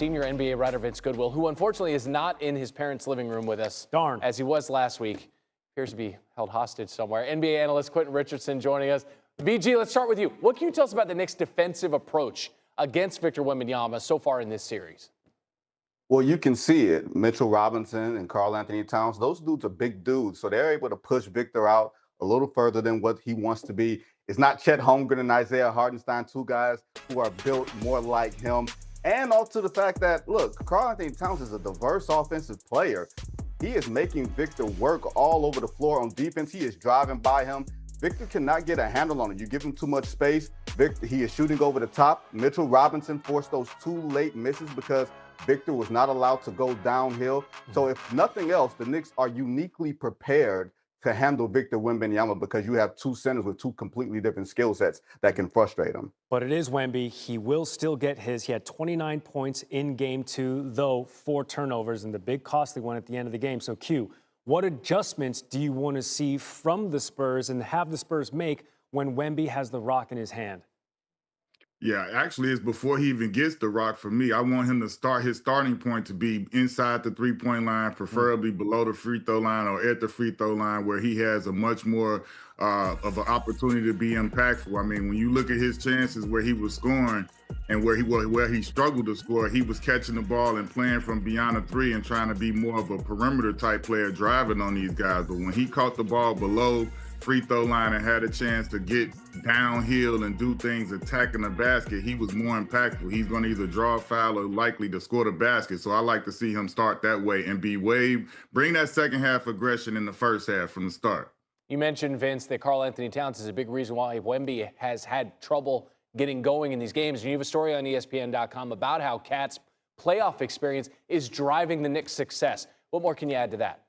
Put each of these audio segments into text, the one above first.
senior NBA writer Vince Goodwill, who unfortunately is not in his parents' living room with us. Darn. As he was last week. Appears to be held hostage somewhere. NBA analyst Quentin Richardson joining us. VG, let's start with you. What can you tell us about the Knicks' defensive approach against Victor Wembanyama so far in this series? Well, you can see it. Mitchell Robinson and Karl-Anthony Towns, those dudes are big dudes. So they're able to push Victor out a little further than what he wants to be. It's not Chet Holmgren and Isaiah Hartenstein, two guys who are built more like him. And also the fact that, look, Karl-Anthony Towns is a diverse offensive player. He is making Victor work all over the floor on defense. He is driving by him. Victor cannot get a handle on it. You give him too much space. Victor, he is shooting over the top. Mitchell Robinson forced those two late misses because Victor was not allowed to go downhill. So if nothing else, the Knicks are uniquely prepared to handle Victor Wembanyama because you have two centers with two completely different skill sets that can frustrate him. But it is Wemby. He will still get his. He had 29 points in game 2, though 4 turnovers and the big costly one at the end of the game. So Q, what adjustments do you want to see from the Spurs and have the Spurs make when Wemby has the rock in his hand? Yeah, actually, it's before he even gets the rock for me. I want him to start his starting point to be inside the three-point line, preferably below the free throw line or at the free throw line, where he has a much more of an opportunity to be impactful. I mean, when you look at his chances where he was scoring and where he struggled to score, he was catching the ball and playing from beyond the three and trying to be more of a perimeter type player driving on these guys. But when he caught the ball below free throw line and had a chance to get downhill and do things attacking the basket, he was more impactful. He's going to either draw a foul or likely to score the basket. So I like to see him start that way and bring that second half aggression in the first half from the start. You mentioned, Vince, that Karl-Anthony Towns is a big reason why Wemby has had trouble getting going in these games. And you have a story on ESPN.com about how Cat's playoff experience is driving the Knicks' success. What more can you add to that?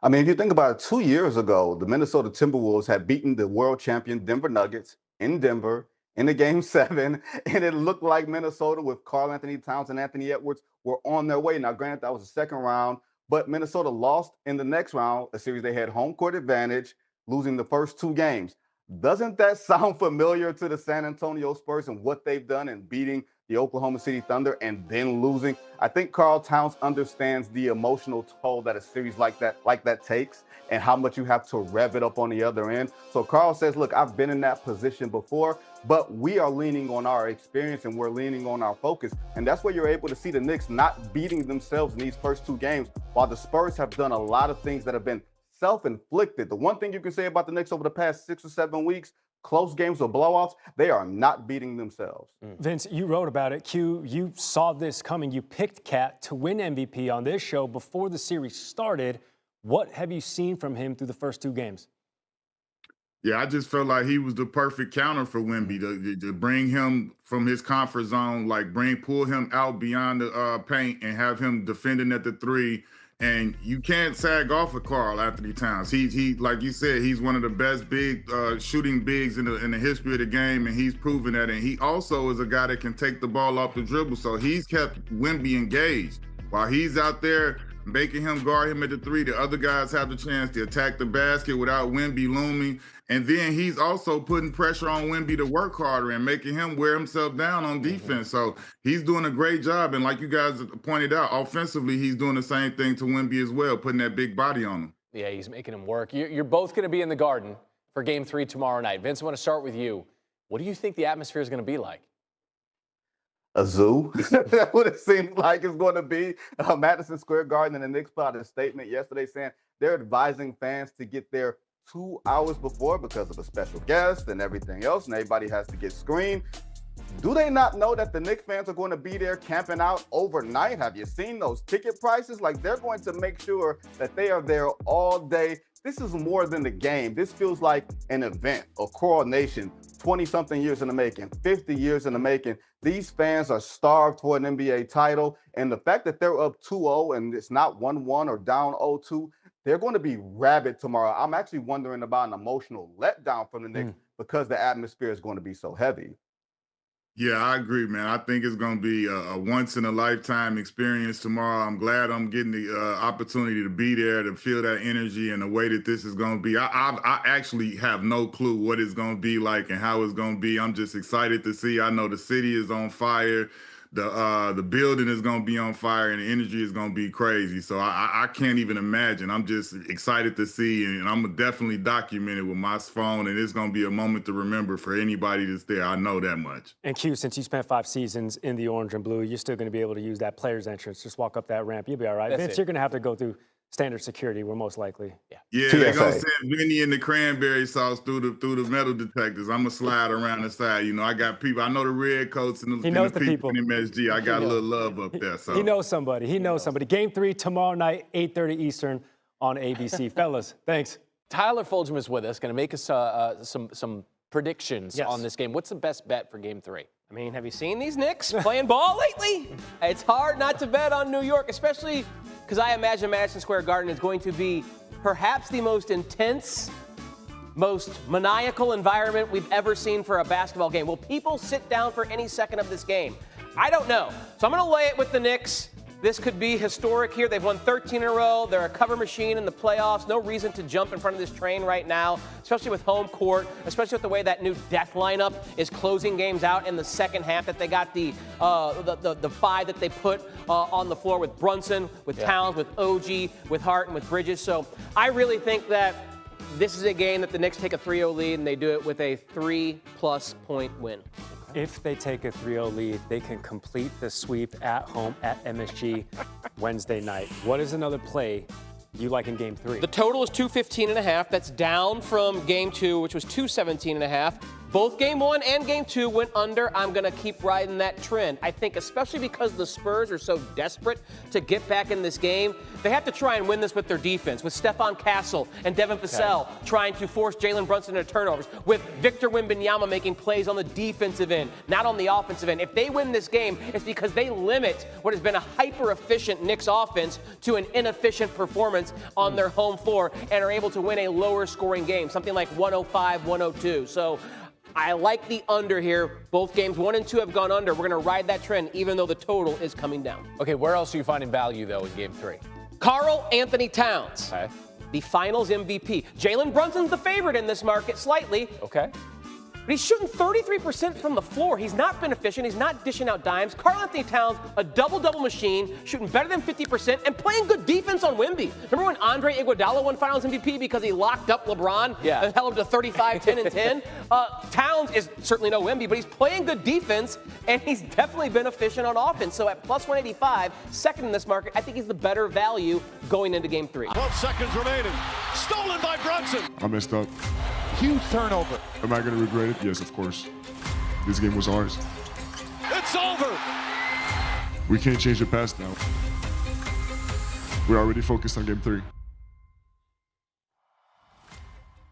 I mean, if you think about it, 2 years ago, the Minnesota Timberwolves had beaten the world champion Denver Nuggets in Denver in the Game 7, and it looked like Minnesota with Karl-Anthony Towns and Anthony Edwards were on their way. Now, granted, that was the second round, but Minnesota lost in the next round, a series they had home court advantage, losing the first 2 games. Doesn't that sound familiar to the San Antonio Spurs and what they've done in beating the Oklahoma City Thunder and then losing? I think Karl Towns understands the emotional toll that a series like that takes and how much you have to rev it up on the other end. So Karl says, look, I've been in that position before, but we are leaning on our experience and we're leaning on our focus. And that's where you're able to see the Knicks not beating themselves in these first 2 games, while the Spurs have done a lot of things that have been self-inflicted. The one thing you can say about the Knicks over the past 6 or 7 weeks, close games or blowouts, they are not beating themselves. Vince, you wrote about it. Q, you saw this coming. You picked Cat to win MVP on this show before the series started. What have you seen from him through the first 2 games? Yeah, I just felt like he was the perfect counter for Wemby to bring him from his comfort zone, like pull him out beyond the paint and have him defending at the 3. And you can't sag off of Karl-Anthony Towns. He like you said, he's one of the best big shooting bigs in the history of the game, and he's proven that. And he also is a guy that can take the ball off the dribble. So he's kept Wemby engaged. While he's out there making him guard him at the 3, the other guys have the chance to attack the basket without Wemby looming. And then he's also putting pressure on Wemby to work harder and making him wear himself down on defense. So he's doing a great job. And like you guys pointed out, offensively, he's doing the same thing to Wemby as well, putting that big body on him. Yeah, he's making him work. You're both going to be in the Garden for Game 3 tomorrow night. Vince, I want to start with you. What do you think the atmosphere is going to be like? A zoo. That's what it seems like it's going to be. Madison Square Garden, and the Knicks put out a statement yesterday saying they're advising fans to get there 2 hours before because of a special guest and everything else, and everybody has to get screened. Do they not know that the Knicks fans are going to be there camping out overnight? Have you seen those ticket prices? Like, they're going to make sure that they are there all day. This is more than the game. This feels like an event, a coronation, 20-something years in the making, 50 years in the making. These fans are starved for an NBA title, and the fact that they're up 2-0 and it's not 1-1 or down 0-2, they're going to be rabid tomorrow. I'm actually wondering about an emotional letdown from the Knicks because the atmosphere is going to be so heavy. Yeah, I agree, man. I think it's going to be a once-in-a-lifetime experience tomorrow. I'm glad I'm getting the opportunity to be there, to feel that energy and the way that this is going to be. I actually have no clue what it's going to be like and how it's going to be. I'm just excited to see. I know the city is on fire. the building is going to be on fire and the energy is going to be crazy. So I can't even imagine. I'm just excited to see, and I'm definitely document it with my phone, and it's going to be a moment to remember for anybody that's there. I know that much. And Q, since you spent 5 seasons in the orange and blue, you're still going to be able to use that player's entrance. Just walk up that ramp. You'll be all right. Vince, you're going to have to go through standard security, we're most likely. Yeah, they're gonna send Vinny and the cranberry sauce through the metal detectors. I'm gonna slide around the side. You know, I got people. I know the red coats and the people in MSG. I got a little love up there. So he knows somebody. He knows somebody. Game 3 tomorrow night, 8:30 Eastern on ABC. Fellas, thanks. Tyler Fulgham is with us, going to make us some predictions on this game. What's the best bet for Game 3? I mean, have you seen these Knicks playing ball lately? It's hard not to bet on New York, especially because I imagine Madison Square Garden is going to be perhaps the most intense, most maniacal environment we've ever seen for a basketball game. Will people sit down for any second of this game? I don't know. So I'm going to lay it with the Knicks. This could be historic here. They've won 13 in a row. They're a cover machine in the playoffs. No reason to jump in front of this train right now, especially with home court, especially with the way that new death lineup is closing games out in the second half, that they got the 5 that they put on the floor with Brunson, with Towns, with OG, with Hart, and with Bridges. So I really think that this is a game that the Knicks take a 3-0 lead, and they do it with a 3+ point win. If they take a 3-0 lead, they can complete the sweep at home at MSG Wednesday night. What is another play you like in Game 3? The total is 215.5. That's down from Game 2, which was 217.5. Both Game 1 and Game 2 went under. I'm going to keep riding that trend. I think especially because the Spurs are so desperate to get back in this game, they have to try and win this with their defense, with Stephon Castle and Devin Vassell trying to force Jalen Brunson into turnovers, with Victor Wembanyama making plays on the defensive end, not on the offensive end. If they win this game, it's because they limit what has been a hyper-efficient Knicks offense to an inefficient performance on their home floor and are able to win a lower-scoring game, something like 105-102. So I like the under here. Both games 1 and 2 have gone under. We're going to ride that trend, even though the total is coming down. Okay, where else are you finding value, though, in Game 3? Karl-Anthony Towns, the Finals MVP. Jalen Brunson's the favorite in this market slightly. Okay. But he's shooting 33% from the floor. He's not been efficient. He's not dishing out dimes. Karl-Anthony Towns, a double-double machine, shooting better than 50% and playing good defense on Wemby. Remember when Andre Iguodala won Finals MVP because he locked up LeBron and held him to 35, 10, and 10? Towns is certainly no Wemby, but he's playing good defense, and he's definitely been efficient on offense. So at plus 185, second in this market, I think he's the better value going into Game 3. 12 seconds remaining. Stolen by Brunson. I messed up. Huge turnover. Am I going to regret it? Yes, of course. This game was ours. It's over. We can't change the past now. We're already focused on Game 3.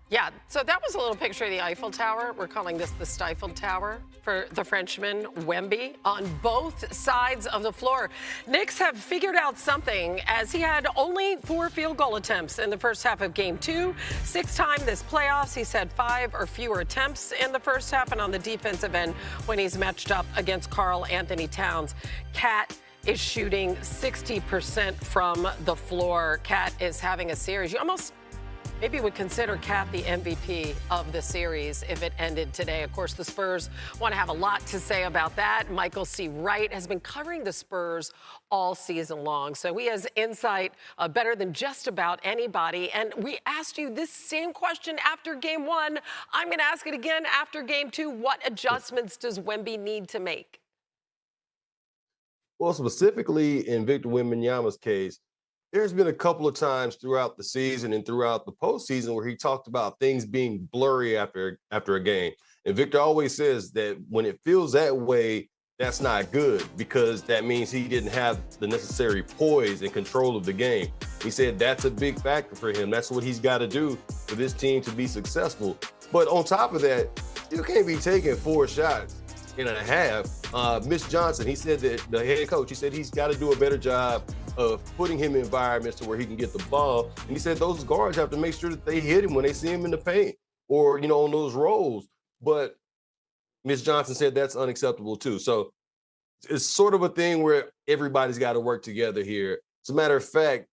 Yeah, so that was a little picture of the Eiffel Tower. We're calling this the Stifled Tower for the Frenchman Wemby on both sides of the floor. Knicks have figured out something, as he had only 4 field goal attempts in the first half of Game 2. 6th time this playoffs, he's had 5 or fewer attempts in the first half, and on the defensive end when he's matched up against Karl-Anthony Towns. Cat is shooting 60% from the floor. Cat is having a series. You almost maybe would consider Cat the MVP of the series if it ended today. Of course, the Spurs want to have a lot to say about that. Michael C. Wright has been covering the Spurs all season long, so he has insight better than just about anybody. And we asked you this same question after Game 1. I'm going to ask it again after Game 2. What adjustments does Wemby need to make? Well, specifically in Victor Wembanyama's case, there's been a couple of times throughout the season and throughout the postseason where he talked about things being blurry after a game. And Victor always says that when it feels that way, that's not good, because that means he didn't have the necessary poise and control of the game. He said that's a big factor for him. That's what he's got to do for this team to be successful. But on top of that, you can't be taking 4 shots in a half. Mitch Johnson, he said that the head coach, he said he's got to do a better job of putting him in environments to where he can get the ball. And he said those guards have to make sure that they hit him when they see him in the paint or, you know, on those rolls. But Mitch Johnson said that's unacceptable too. So it's sort of a thing where everybody's got to work together here. As a matter of fact,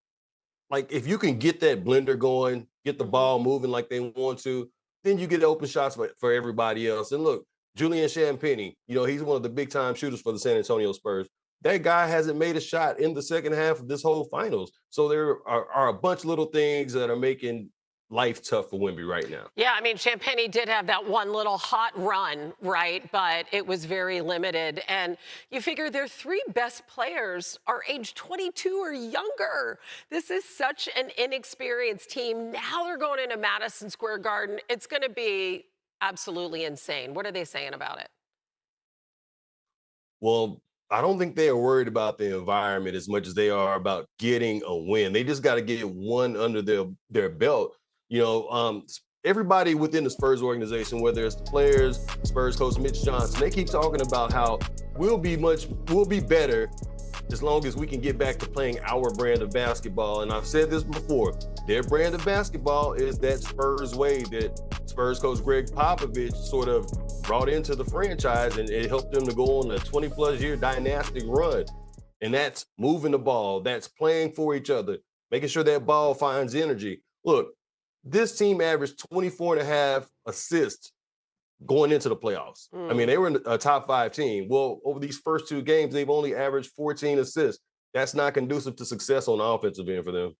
like if you can get that blender going, get the ball moving like they want to, then you get open shots for everybody else. And look, Julian Champagnie, he's one of the big-time shooters for the San Antonio Spurs. That guy hasn't made a shot in the second half of this whole finals. So there are a bunch of little things that are making life tough for Wemby right now. Yeah, I mean, Champagnie did have that one little hot run, right? But it was very limited. And you figure their three best players are age 22 or younger. This is such an inexperienced team. Now they're going into Madison Square Garden. It's going to be absolutely insane. What are they saying about it? Well, I don't think they are worried about the environment as much as they are about getting a win. They just got to get one under their belt. Everybody within the Spurs organization, whether it's the players, Spurs coach Mitch Johnson, they keep talking about how we'll be better as long as we can get back to playing our brand of basketball. And I've said this before, their brand of basketball is that Spurs way that Spurs coach Greg Popovich sort of brought into the franchise, and it helped them to go on a 20-plus year dynastic run. And that's moving the ball, that's playing for each other, making sure that ball finds energy. Look, this team averaged 24 and a half assists going into the playoffs. I mean, they were a top 5 team. Well, over these first 2 games, they've only averaged 14 assists. That's not conducive to success on the offensive end for them.